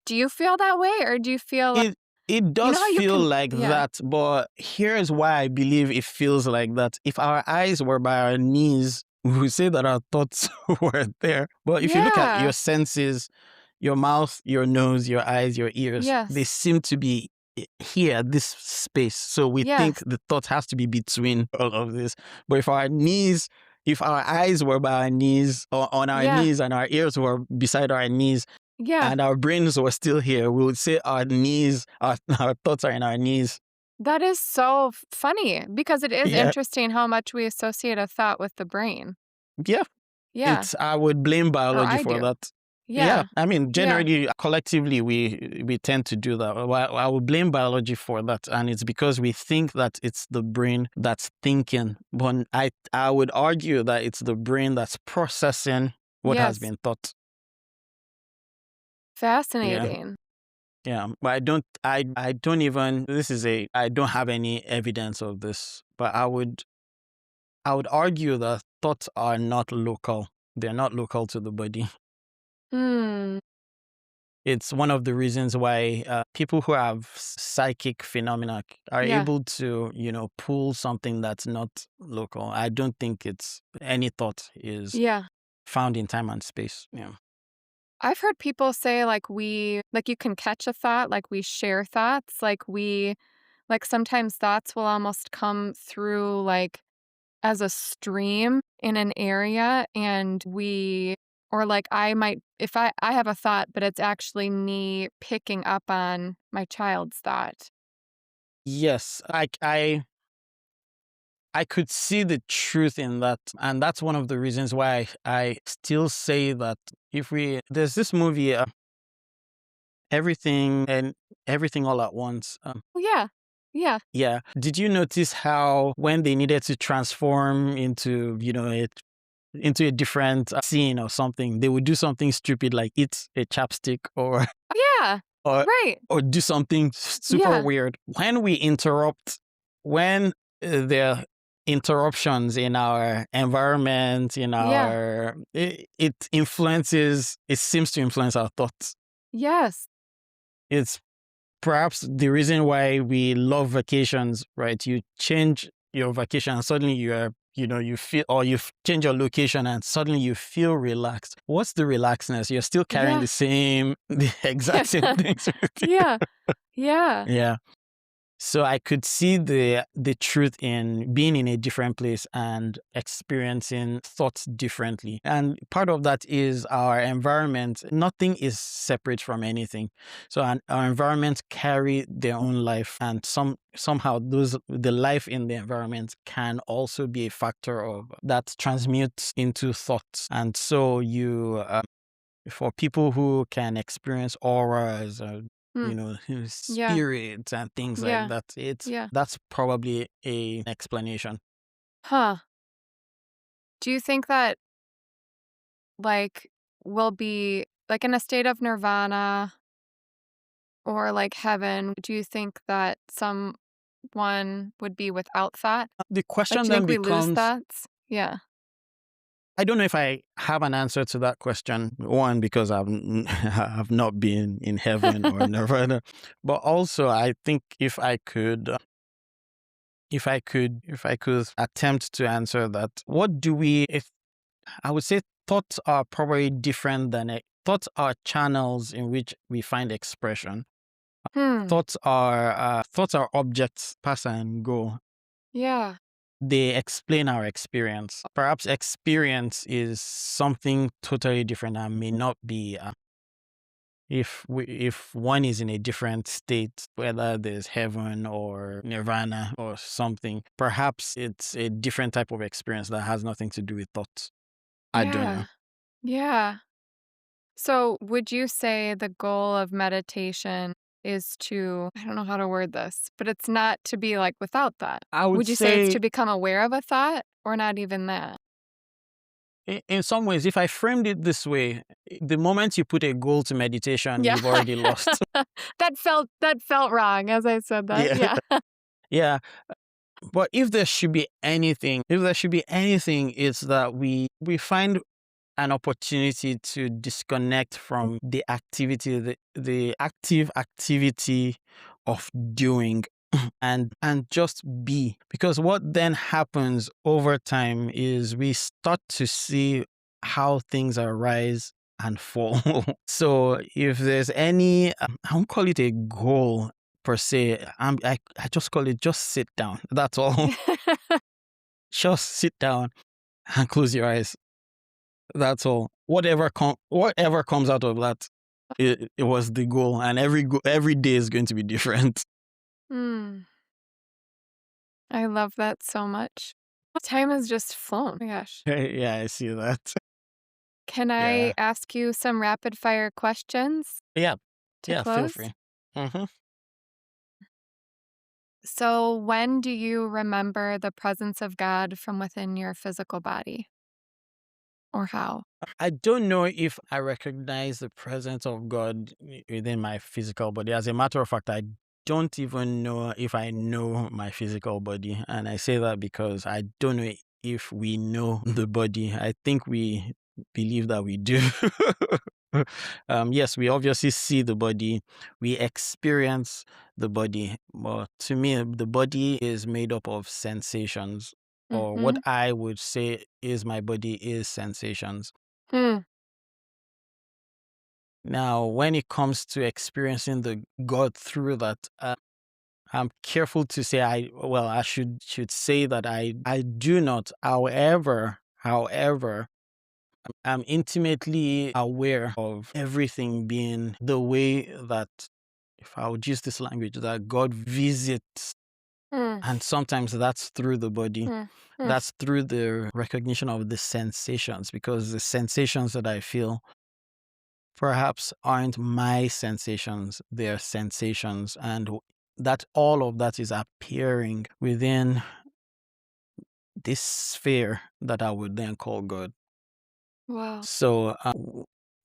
Do you feel that way, or do you feel like It it you know does how you feel can like yeah. that, but here's why I believe it feels like that. If our eyes were by our knees, we would say that our thoughts were there. But if you look at your Yeah. senses, your mouth, your nose, your eyes, your ears, they Yes. seem to be here, this space. So we think Yes. the thought has to be between all of this. But if our eyes were by our knees or on our Yeah. knees and our ears were beside our knees, Yeah. and our brains were still here, we would say our knees, our thoughts are in our knees. That is so funny because it is Yeah, interesting how much we associate a thought with the brain. yeah. Yeah. I would blame Or biology I for do. that. Yeah, Yeah. I mean, Yeah. generally, collectively, we tend to do that. Well, I would blame biology for that, and it's because we think that it's the brain that's thinking. But I would argue that it's the brain that's processing what has Yes. been thought. Yeah. Fascinating. Yeah, but I don't even, I don't have any evidence of this, but I would argue that thoughts are not local. They're not local to the body. Hmm. It's one of the reasons why people who have psychic phenomena are Yeah. able to, pull something that's not local. I don't think it's any thought is Yeah. found in time and space. Yeah. I've heard people say, like, you can catch a thought, like, we share thoughts, like, sometimes thoughts will almost come through, like, as a stream in an area, and or, like, I might if I have a thought, but it's actually me picking up on my child's thought. Yes, I could see the truth in that. And that's one of the reasons why I still say that there's this movie, Everything and Everything All at Once. Oh, yeah. Yeah. Yeah. Did you notice how when they needed to transform into, into a different scene or something, they would do something stupid like eat a chapstick or Oh, yeah. or Right. do something super Yeah. weird. When there are interruptions in our environment, Yeah. it seems to influence our thoughts. Yes. It's perhaps the reason why we love vacations, right? You change your vacation and suddenly you feel, or change your location and suddenly you feel relaxed. What's the relaxedness? You're still carrying Yeah. the exact same things with you. Yeah. Yeah. Yeah. So I could see the truth in being in a different place and experiencing thoughts differently. And part of that is our environment. Nothing is separate from anything. So our environments carry their own life, and somehow the life in the environment can also be a factor of that transmutes into thoughts. And so for people who can experience auras or Mm. Yeah. spirits and things like Yeah. that, Yeah. that's probably a explanation. Huh. Do you think that, like, we'll be, like, in a state of nirvana or, like, heaven? Do you think that someone would be without thought? The Like, question do you then think we lose becomes, thoughts? Yeah. I don't know if I have an answer to that question. One, because I've not been in heaven or nirvana, but also I think if I could attempt to answer that, what do we if I would say thoughts are probably different than thoughts are channels in which we find expression. Hmm. Thoughts are objects, pass and go. Yeah. They explain our experience. Perhaps experience is something totally different and may not be. If one is in a different state, whether there's heaven or nirvana or something, perhaps it's a different type of experience that has nothing to do with thoughts. I don't know. Yeah. Yeah. So, would you say the goal of meditation is to, I don't know how to word this, but it's not to be like without thought? I would Would you say it's say to become aware of a thought or not even that? in some ways, if I framed it this way, the moment you put a goal to meditation, Yeah. you've already lost. That felt wrong as I said that. Yeah. Yeah. Yeah. But if there should be anything, it's that we find an opportunity to disconnect from the active activity of doing and just be. Because what then happens over time is we start to see how things arise and fall. So if there's any, I won't call it a goal per se. I just call it just sit down. That's all. Just sit down and close your eyes. That's all. Whatever comes out of that, it was the goal, and every day is going to be different. Mm, I love that so much. Time has just flown. Oh my gosh. Yeah, I see that. Can I Yeah. ask you some rapid fire questions Yeah. to Yeah, feel close? free. Hmm. So, when do you remember the presence of God from within your physical body, or how? I don't know if I recognize the presence of God within my physical body. As a matter of fact, I don't even know if I know my physical body. And I say that because I don't know if we know the body. I think we believe that we do. Yes, we obviously see the body, we experience the body. But to me, the body is made up of sensations, or what Mhm. I would say is my body is sensations. Hmm. Now, when it comes to experiencing the God through that, I'm careful to say I should say that I do not. However, I'm intimately aware of everything being the way that, if I would use this language, that God visits, Mm, and sometimes that's through the body. mm, mm. That's through the recognition of the sensations, because the sensations that I feel perhaps aren't my sensations, they're sensations. And that all of that is appearing within this sphere that I would then call God. Wow. So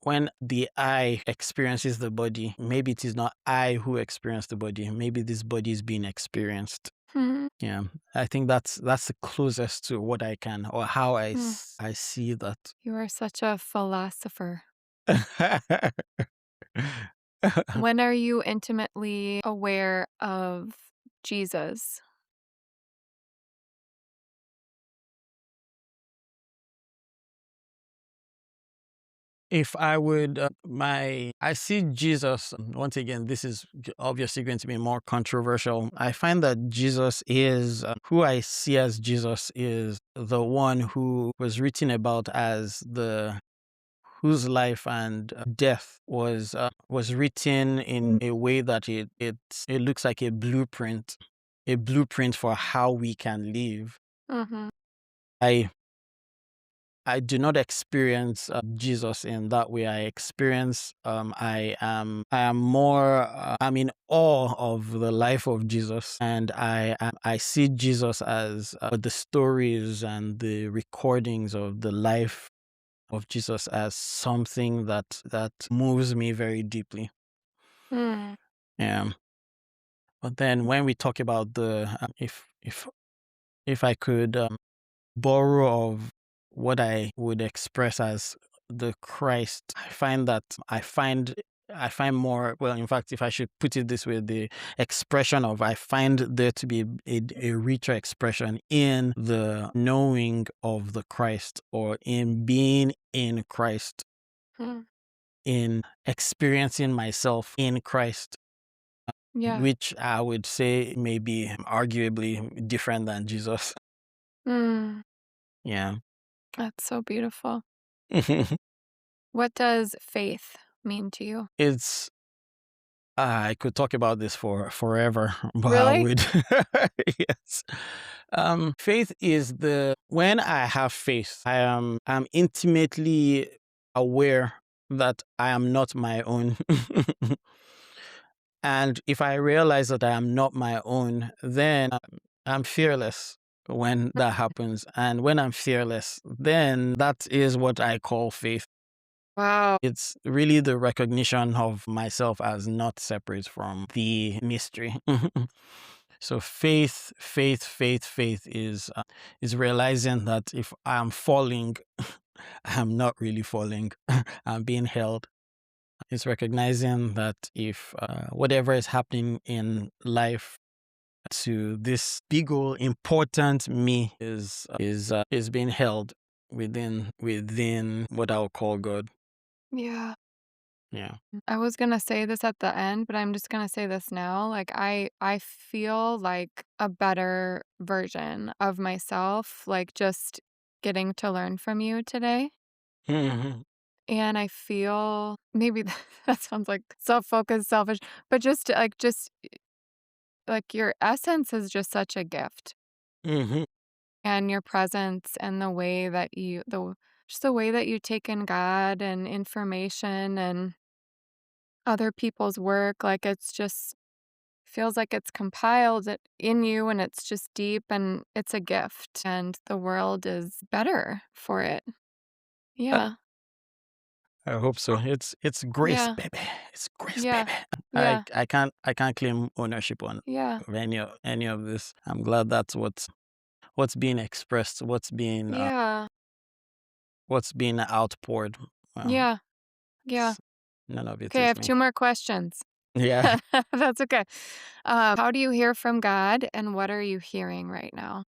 when the I experiences the body, maybe it is not I who experienced the body. Maybe this body is being experienced. Mhm. Yeah, I think that's the closest to what I can, or how Mm. I see that. You are such a philosopher. When are you intimately aware of Jesus? If I would, I see Jesus, once again, this is obviously going to be more controversial. I find that Jesus is, who I see as Jesus is the one who was written about as whose life and death was written in a way that it looks like a blueprint for how we can live. Mhm. I I do not experience Jesus in that way. I am more, I'm in awe of the life of Jesus, and I see Jesus as the stories and the recordings of the life of Jesus as something that moves me very deeply. Mm. Yeah. But then when we talk about if I could borrow of what I would express as the Christ, I find more, well, in fact, if I should put it this way, the expression of, I find there to be a richer expression in the knowing of the Christ, or in being in Christ, Mm. in experiencing myself in Christ, Yeah. which I would say may be arguably different than Jesus. Mm. Yeah. That's so beautiful. What does faith mean to you? It's I could talk about this for forever, but I Really? would. Yes. Faith is when I have faith, I'm intimately aware that I am not my own. And if I realize that I am not my own, then I'm fearless. when that happens. And when I'm fearless, then that is what I call faith. Wow. It's really the recognition of myself as not separate from the mystery. So faith is realizing that if I'm falling, I'm not really falling. I'm being held. It's recognizing that if whatever is happening in life to this big old important me is being held within what I'll call God. Yeah. Yeah. I was gonna say this at the end, but I'm just gonna say this now. Like I feel like a better version of myself, like just getting to learn from you today. Mhm. And I feel maybe that sounds like self-focused, selfish, but just like your essence is just such a gift. Mhm. And your presence and the way that just the way that you take in God and information and other people's work, like it's just feels like it's compiled in you and it's just deep and it's a gift and the world is better for it. Yeah. I hope so. It's grace, Yeah. baby. It's grace, Yeah. baby. Yeah. I can't claim ownership on Yeah. of any of this. I'm glad that's what's being expressed, Yeah. what's being outpoured. Well, Yeah. Yeah. none of it Okay, I is have me. two more questions. Yeah. That's okay. How do you hear from God and what are you hearing right now?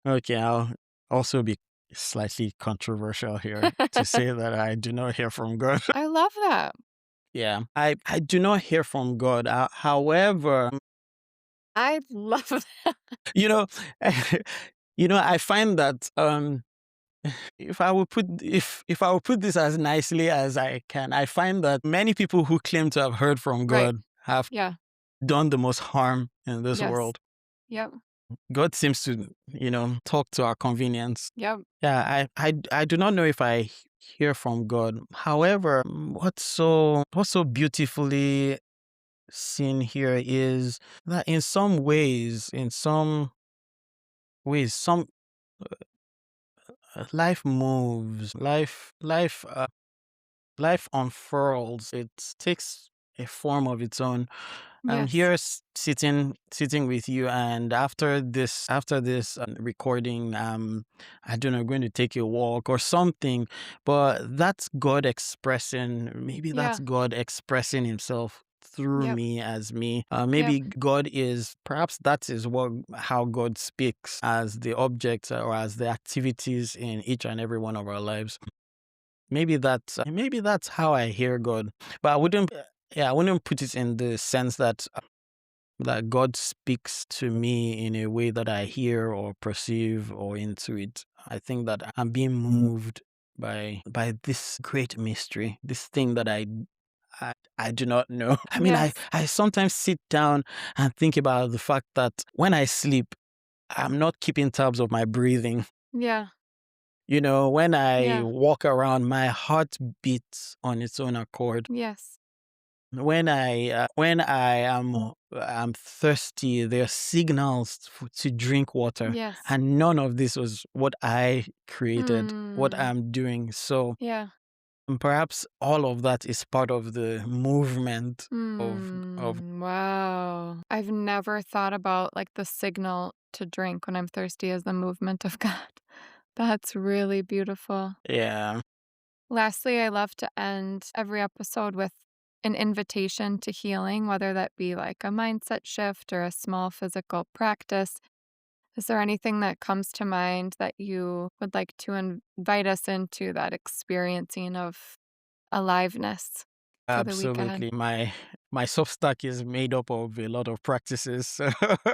Okay, I'll also be slightly controversial here to say that I do not hear from God. I love that. Yeah, I do not hear from God. However, I love that. you know, I find that if I will put this as nicely as I can, I find that many people who claim to have heard from Right. God have Yeah. done the most harm in this Yes. world. Yep. God seems to, talk to our convenience. Yep. Yeah, I do not know if I hear from God. However, what's so beautifully seen here is that in some ways, life moves, life unfurls. It takes a form of its own. I'm Yes. here sitting with you, and after this recording, I don't know, going to take a walk or something. But that's God expressing. Maybe that's Yeah. God expressing Himself through Yep. me as me. Yep. Maybe God is perhaps that is what how God speaks as the objects or as the activities in each and every one of our lives. Maybe that's how I hear God, but I wouldn't put it in the sense that God speaks to me in a way that I hear or perceive or intuit. I think that I'm being moved by this great mystery, this thing that I do not know. I mean, I Yes. I sometimes sit down and think about the fact that when I sleep, I'm not keeping tabs of my breathing. Yeah. When I Yeah. walk around, my heart beats on its own accord. Yes. When I'm thirsty, there are signals to drink water, Yes. and none of this was what I created, what Mm. I'm doing. So Yeah. perhaps all of that is part of the movement of Mm. Wow. I've never thought about like the signal to drink when I'm thirsty as the movement of God. That's really beautiful. yeah, Lastly, I love to end every episode with an invitation to healing, whether that be like a mindset shift or a small physical practice. Is there anything that comes to mind that you would like to invite us into that experiencing of aliveness for the week ahead? absolutely. My soft stack is made up of a lot of practices.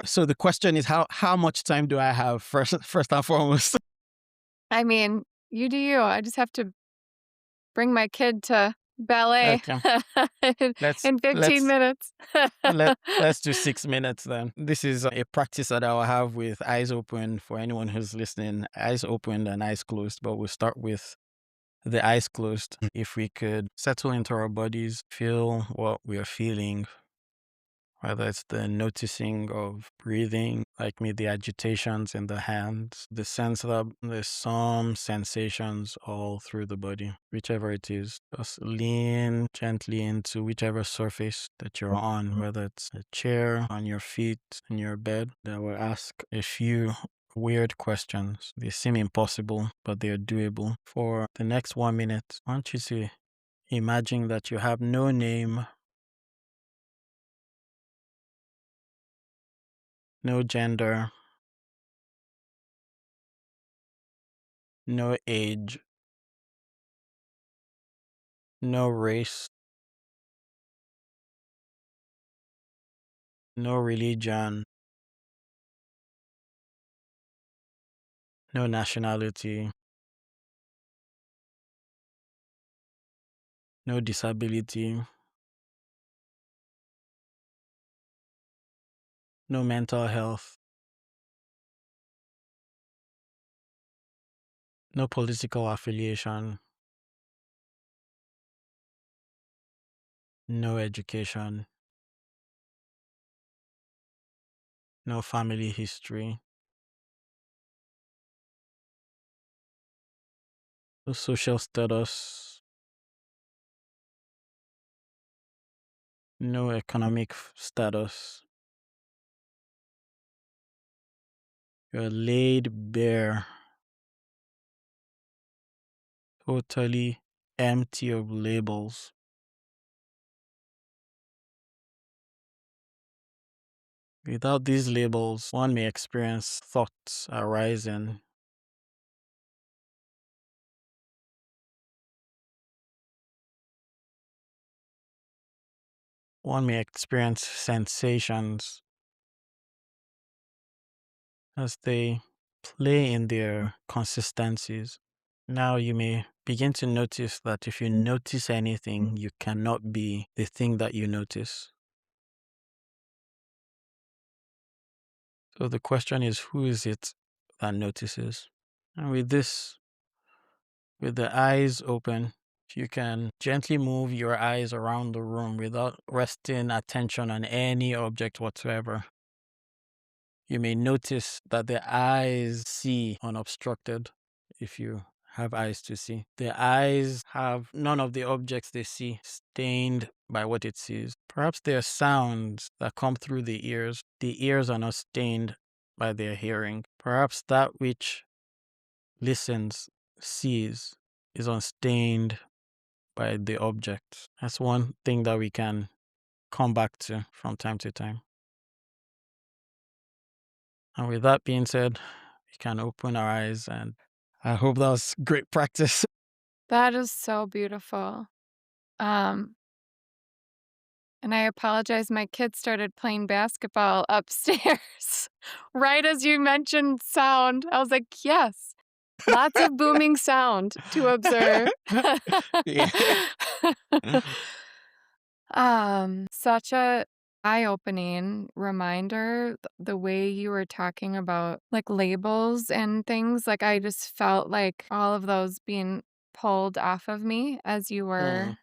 So the question is how much time do I have first and foremost? I mean, you do you. I just have to bring my kid to ballet Okay. in Let's in 15 let's minutes. let's do 6 minutes then. This is a practice that I'll have with eyes open for anyone who's listening. Eyes open and eyes closed, but we'll start with the eyes closed. If we could settle into our bodies, feel what we are feeling whether it's the noticing of breathing, like me, the agitations in the hands, the sense that there's some sensations all through the body, whichever it is. Just lean gently into whichever surface that you're on, whether it's a chair, on your feet, in your bed. That will ask a few weird questions. They seem impossible, but they're doable. For the next 1 minute, I want you to imagine that you have no name, no gender, no age, no race, no religion, no nationality, no disability, no mental health, no political affiliation, no education, no family history, no social status, no economic status. You're laid bare, totally empty of labels. Without these labels, one may experience thoughts arising. One may experience sensations as they play in their consistencies. Now you may begin to notice that if you notice anything, you cannot be the thing that you notice. So the question is, who is it that notices? And with this, with the eyes open, you can gently move your eyes around the room without resting attention on any object whatsoever. You may notice that the eyes see unobstructed if you have eyes to see. The eyes have none of the objects they see stained by what it sees. Perhaps there are sounds that come through the ears. The ears are not stained by their hearing. Perhaps that which listens, sees, is unstained by the object. That's one thing that we can come back to from time to time. And with that being said, we can open our eyes, and I hope that was great practice. That is so beautiful. Um, and I apologize, my kids started playing basketball upstairs right as you mentioned sound. I was like, "Yes, lots of booming sound to observe." Yeah. Such a eye-opening reminder, the way you were talking about, like, labels and things, like, I just felt like all of those being pulled off of me as you Mm. were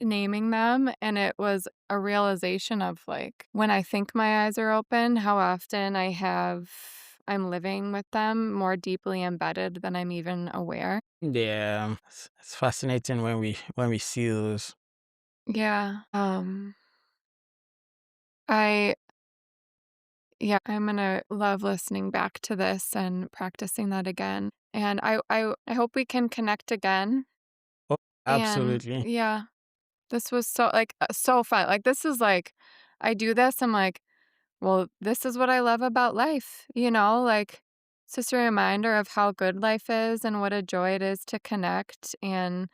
naming them, and it was a realization of, like, when I think my eyes are open, how often I'm living with them more deeply embedded than I'm even aware. Yeah, it's fascinating when we see those. Yeah, I yeah, I'm gonna love listening back to this and practicing that again, and I hope we can connect again, Oh, and absolutely. yeah, this was so, like, so fun, like, this is, like I do this, I'm like, "Well, this is what I love about life," you know, like, it's just a reminder of how good life is and what a joy it is to connect and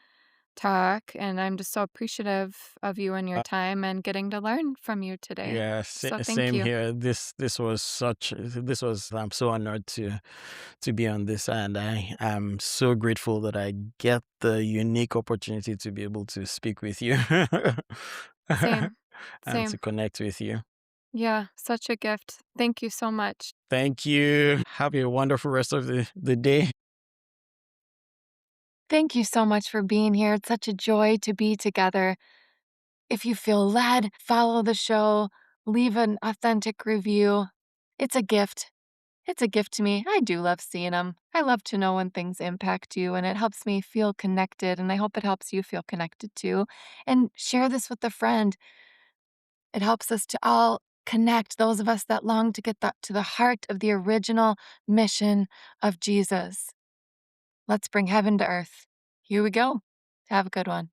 talk, and I'm just so appreciative of you and your Uh, time and getting to learn from you today. yeah, So thank same you. here. This was I'm so honored to be on this, and I am so grateful that I get the unique opportunity to be able to speak with you Same, and to same. connect with you. Yeah, such a gift. Thank you so much. Thank you. Have a wonderful rest of the day. Thank you so much for being here. It's such a joy to be together. If you feel led, follow the show, leave an authentic review. It's a gift. It's a gift to me. I do love seeing them. I love to know when things impact you, and it helps me feel connected, and I hope it helps you feel connected too. And share this with a friend. It helps us to all connect, those of us that long to get to the heart of the original mission of Jesus. Let's bring heaven to earth. Here we go. Have a good one.